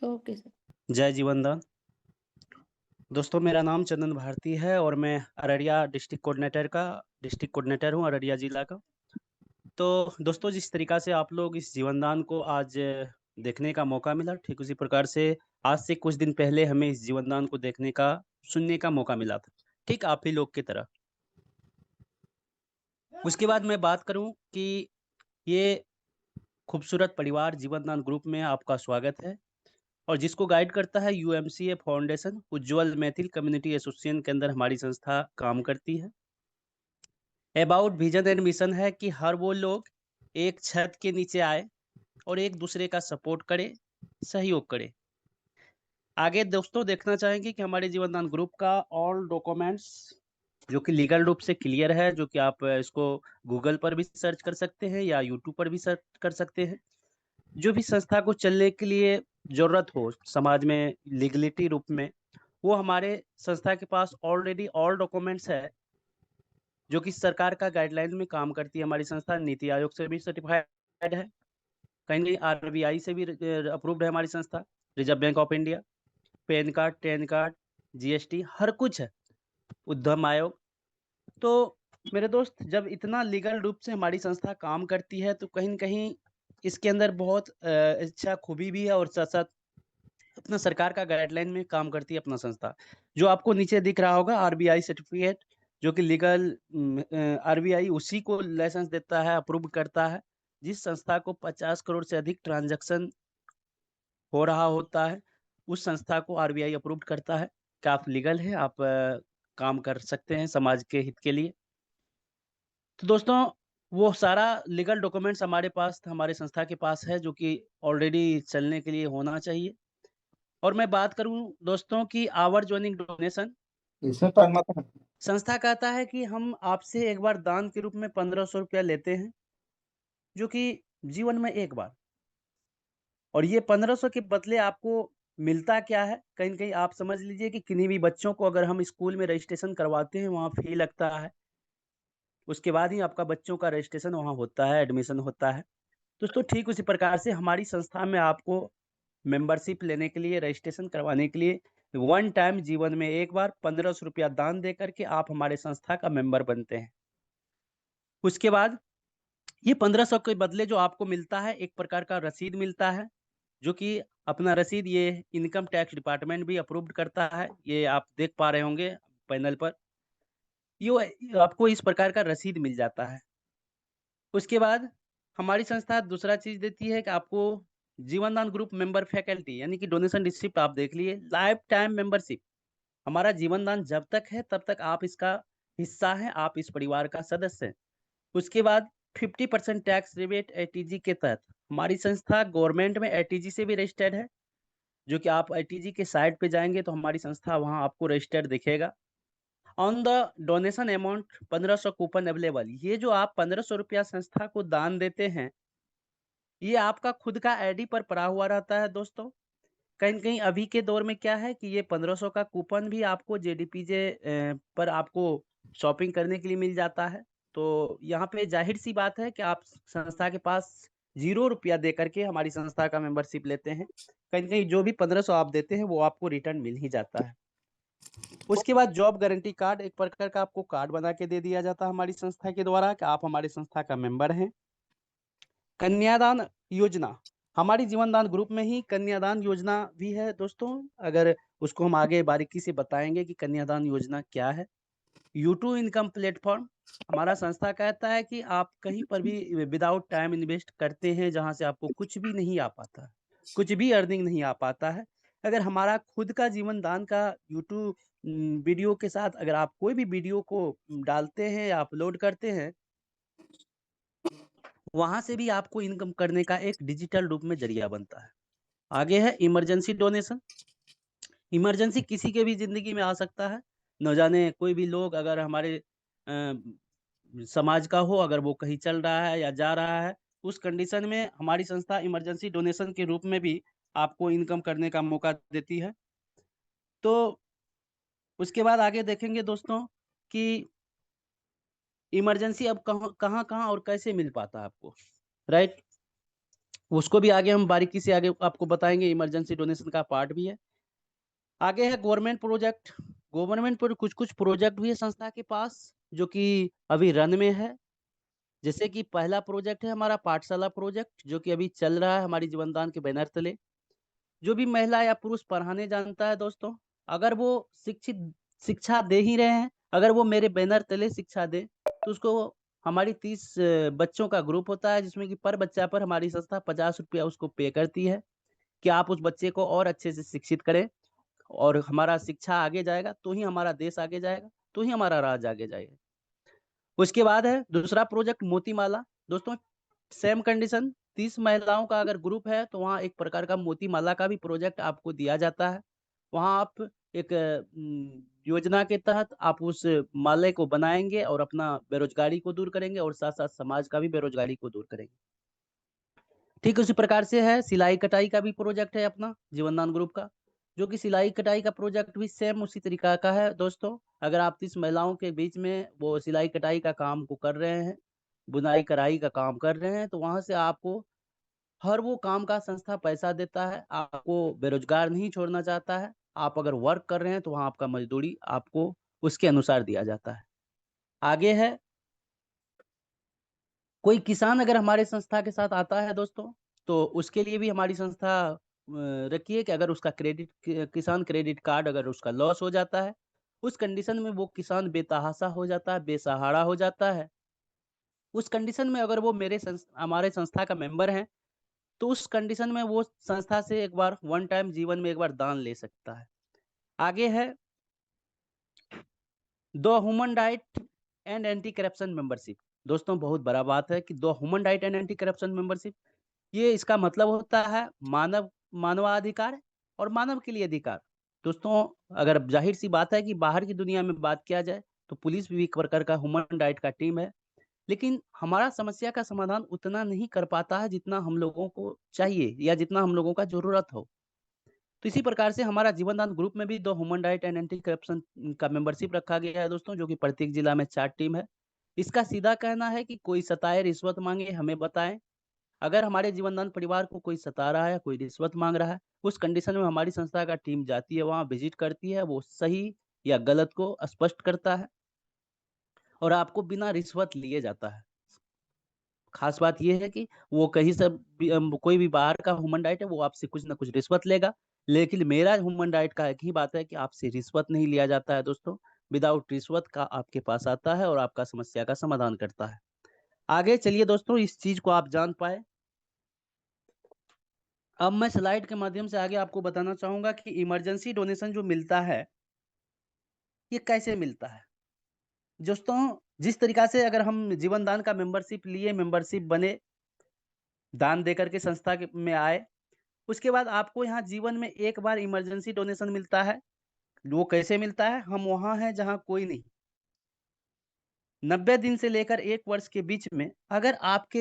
Okay sir. जय जीवनदान। दोस्तों मेरा नाम चंदन भारती है और मैं अररिया डिस्ट्रिक्ट कोऑर्डिनेटर हूँ अररिया ज़िला का। तो दोस्तों जिस तरीक़ा से आप लोग इस जीवनदान को आज देखने का मौका मिला, ठीक उसी प्रकार से आज से कुछ दिन पहले हमें इस जीवनदान को सुनने का मौका मिला था, ठीक आप ही लोग की तरह। उसके बाद मैं बात करूँ कि ये खूबसूरत परिवार जीवनदान ग्रुप में आपका स्वागत है। और जिसको गाइड करता है यूएमसीए फाउंडेशन उज्ज्वल मैथिल कम्युनिटी एसोसिएशन के अंदर हमारी संस्था काम करती है। अबाउट विजन एंड मिशन है कि हर वो लोग एक छत के नीचे आए और एक दूसरे का सपोर्ट करे, सहयोग करे। आगे दोस्तों देखना चाहेंगे कि हमारे जीवनदान ग्रुप का ऑल डॉक्यूमेंट्स जो कि लीगल रूप से क्लियर है, जो कि आप इसको गूगल पर भी सर्च कर सकते हैं या यूट्यूब पर भी सर्च कर सकते हैं। जो भी संस्था को चलने के लिए ज़रूरत हो समाज में लीगलिटी रूप में, वो हमारे संस्था के पास ऑलरेडी ऑल डॉक्यूमेंट्स है, जो कि सरकार का गाइडलाइन में काम करती है। हमारी संस्था नीति आयोग से भी सर्टिफाइड है, कहीं आरबीआई से भी अप्रूव्ड है हमारी संस्था, Reserve Bank of India, PAN card, TAN card, GST हर कुछ है, उद्यम आयोग। तो मेरे दोस्त जब इतना लीगल रूप से हमारी संस्था काम करती है तो कहीं न कहीं इसके अंदर बहुत अच्छा खूबी भी है और साथ-साथ अपना सरकार का गाइडलाइन में काम करती है अपना संस्था। जो आपको नीचे दिख रहा होगा आरबीआई सर्टिफ़िकेट जो कि आरबीआई उसी को लाइसेंस देता है, अप्रूव करता है, जिस संस्था को 50 करोड़ से अधिक ट्रांज़ैक्शन हो रहा होता है, उस संस्था को आरबीआई अप्रूव्ड करता है कि आप लीगल हैं, आप काम कर सकते हैं समाज के हित के लिए। तो दोस्तों, वो सारा लीगल डॉक्यूमेंट्स हमारे संस्था के पास है, जो कि ऑलरेडी चलने के लिए होना चाहिए। और मैं बात करूँ दोस्तों की आवर जॉइनिंग डोनेशन, इसमें टाइम आता है। संस्था कहता है कि हम आपसे एक बार दान के रूप में 1500 रुपया लेते हैं, जो कि जीवन में एक बार। और ये 1500 के बदले आपको मिलता क्या है? कहीं न कहीं आप समझ लीजिए कि किन्हीं भी बच्चों को अगर हम स्कूल में रजिस्ट्रेशन करवाते हैं, वहाँ फ़ी लगता है। उसके बाद ही आपका बच्चों का रजिस्ट्रेशन वहाँ होता है, एडमिशन होता है। दोस्तों ठीक उसी प्रकार से हमारी संस्था में आपको मेंबरशिप लेने के लिए, रजिस्ट्रेशन करवाने के लिए वन टाइम जीवन में एक बार 1500 रुपया दान दे कर के आप हमारे संस्था का मेंबर बनते हैं। उसके बाद ये 1500 के बदले जो आपको मिलता है, एक प्रकार का रसीद मिलता है, जो कि अपना रसीद ये इनकम टैक्स डिपार्टमेंट भी अप्रूव्ड करता है। ये आप देख पा रहे होंगे पैनल पर। ये आपको इस प्रकार का रसीद मिल जाता है। उसके बाद हमारी संस्था दूसरा चीज़ देती है कि आपको जीवनदान ग्रुप मेंबर फैकल्टी यानी कि डोनेशन रिसिप्ट आप देख लिए, लाइफ टाइम मेंबरशिप। हमारा जीवनदान जब तक है तब तक आप इसका हिस्सा हैं, आप इस परिवार का सदस्य हैं। उसके बाद 50% टैक्स रिबेट एटीजी के तहत हमारी संस्था गवर्नमेंट में एटीजी से भी रजिस्टर्ड है, जो कि आप एटीजी के साइट पे जाएँगे तो हमारी संस्था वहाँ आपको रजिस्टर्ड दिखेगा। On the donation amount 1500 coupon available. ये जो आप 1500 रुपया संस्था को दान देते हैं, ये आपका खुद का आईडी पर पड़ा हुआ रहता है दोस्तों। कहीं न कहीं अभी के दौर में क्या है कि ये 1500 का कूपन भी आपको जेडीपीजे पर आपको शॉपिंग करने के लिए मिल जाता है। तो यहाँ पे ज़ाहिर-सी बात है कि आप संस्था के पास ₹0 दे कर के हमारी संस्था का मेंबरशिप लेते हैं। कहीं न कहीं जो भी 1500 आप देते हैं, वो आपको रिटर्न मिल ही जाता है। उसके बाद जॉब गारंटी कार्ड एक प्रकार का आपको कार्ड बना के दे दिया जाता है हमारी संस्था के द्वारा कि आप हमारी संस्था का मेंबर हैं। कन्यादान योजना, हमारी जीवनदान ग्रुप में ही कन्यादान योजना भी है दोस्तों। अगर उसको हम आगे बारीकी से बताएँगे कि कन्यादान योजना क्या है। यूट्यूब इनकम प्लेटफ़ॉर्म, हमारा संस्था कहता है कि आप कहीं पर भी विदाउट टाइम इन्वेस्ट करते हैं, जहाँ से आपको कुछ भी नहीं आ पाता है, कुछ भी अर्निंग नहीं आ पाता है। अगर हमारा खुद का जीवन दान का यूट्यूब वीडियो के साथ अगर आप कोई भी वीडियो को डालते हैं या अपलोड करते हैं, वहाँ से भी आपको इनकम करने का एक डिजिटल रूप में ज़रिया बनता है। आगे है इमरजेंसी डोनेशन। इमरजेंसी किसी के भी ज़िंदगी में आ सकता है। न जाने कोई भी लोग अगर हमारे समाज का हो, अगर वो कहीं चल रहा है या जा रहा है, उस कंडीशन में हमारी संस्था इमरजेंसी डोनेशन के रूप में भी आपको इनकम करने का मौका देती है। तो उसके बाद आगे देखेंगे दोस्तों कि इमरजेंसी अब कहाँ-कहाँ और कैसे मिल पाता है आपको, राइट? उसको भी आगे हम बारीकी से आगे आपको बताएंगे, इमरजेंसी डोनेशन का पार्ट भी है। आगे है गवर्नमेंट प्रोजेक्ट। गवर्नमेंट पर कुछ कुछ प्रोजेक्ट भी है संस्था के पास, जो कि अभी रन में है। जैसे कि पहला प्रोजेक्ट है हमारा पाठशाला प्रोजेक्ट, जो कि अभी चल रहा है हमारी जीवनदान के बैनर तले। जो भी महिला या पुरुष पढ़ाने जानता है दोस्तों, अगर वो शिक्षित शिक्षा दे ही रहे हैं, अगर वो मेरे बैनर तले शिक्षा दे, तो उसको हमारी 30 बच्चों का ग्रुप होता है, जिसमें कि पर बच्चा पर हमारी संस्था 50 रुपया उसको पे करती है कि आप उस बच्चे को और अच्छे से शिक्षित करें। और हमारा शिक्षा आगे जाएगा तो ही हमारा देश आगे जाएगा, तो ही हमारा राज्य आगे जाएगा। उसके बाद है दूसरा प्रोजेक्ट मोतीमाला। दोस्तों सेम कंडीशन, 30 महिलाओं का अगर ग्रुप है तो वहाँ एक प्रकार का मोतीमाला का भी प्रोजेक्ट आपको दिया जाता है। वहाँ आप एक योजना के तहत आप उस माले को बनाएंगे और अपना बेरोजगारी को दूर करेंगे और साथ साथ समाज का भी बेरोजगारी को दूर करेंगे। ठीक उसी प्रकार से है सिलाई कटाई का भी प्रोजेक्ट है अपना जीवनदान ग्रुप का, जो कि सिलाई कटाई का प्रोजेक्ट भी सेम उसी तरीका का है दोस्तों। अगर आप 30 महिलाओं के बीच में वो सिलाई कटाई का काम को कर रहे हैं, बुनाई कढ़ाई का काम कर रहे हैं, तो वहां से आपको हर वो काम का संस्था पैसा देता है, आपको बेरोजगार नहीं छोड़ना चाहता है। आप अगर वर्क कर रहे हैं तो वहाँ आपका मजदूरी आपको उसके अनुसार दिया जाता है। आगे है कोई किसान अगर हमारे संस्था के साथ आता है दोस्तों, तो उसके लिए भी हमारी संस्था रखी है कि अगर उसका किसान क्रेडिट कार्ड अगर उसका लॉस हो जाता है, उस कंडीशन में वो किसान बेतहाशा हो जाता है, बेसहारा हो जाता है। उस कंडीशन में अगर वो हमारे संस्था का मेंबर है, तो उस कंडीशन में वो संस्था से एक बार वन टाइम जीवन में एक बार दान ले सकता है। आगे है the human right and anti corruption membership. दोस्तों बहुत बड़ा बात है कि the human right and anti corruption membership, ये इसका मतलब होता है मानवाधिकार और मानव के लिए अधिकार। दोस्तों अगर जाहिर सी बात है कि बाहर की दुनिया में बात किया जाए तो पुलिस भी एक प्रकार का ह्यूमन राइट का टीम है, लेकिन हमारा समस्या का समाधान उतना नहीं कर पाता है जितना हम लोगों को चाहिए या जितना हम लोगों का जरूरत हो। तो इसी प्रकार से हमारा जीवनदान ग्रुप में भी दो human right and anti corruption का मेंबरशिप रखा गया है दोस्तों, जो कि प्रत्येक जिला में 4 टीम है। इसका सीधा कहना है कि कोई सताए रिश्वत मांगे हमें बताएं। अगर हमारे जीवनदान परिवार को कोई सता रहा है, कोई रिश्वत मांग रहा है, उस कंडीशन में हमारी संस्था का टीम जाती है, वहाँ विजिट करती है, वो सही या गलत को स्पष्ट करता है और आपको बिना रिश्वत लिए जाता है। खास बात ये है कि वो कहीं से कोई भी बाहर का ह्यूमन राइट है, वो आपसे कुछ ना कुछ रिश्वत लेगा, लेकिन मेरा ह्यूमन राइट का एक ही बात है कि आपसे रिश्वत नहीं लिया जाता है दोस्तों। विदाउट रिश्वत का आपके पास आता है और आपका समस्या का समाधान करता है। आगे चलिए दोस्तों, इस चीज को आप जान पाए। अब मैं स्लाइड के माध्यम से आगे आपको बताना चाहूंगा कि इमरजेंसी डोनेशन जो मिलता है, ये कैसे मिलता है। दोस्तों जिस तरीका से अगर हम जीवन दान का मेंबरशिप लिए, मेंबरशिप बने, दान देकर के संस्था में आए, उसके बाद आपको यहाँ जीवन में एक बार इमरजेंसी डोनेशन मिलता है। वो कैसे मिलता है, हम वहाँ हैं जहाँ कोई नहीं। 90 दिन से लेकर 1 वर्ष के बीच में अगर आपके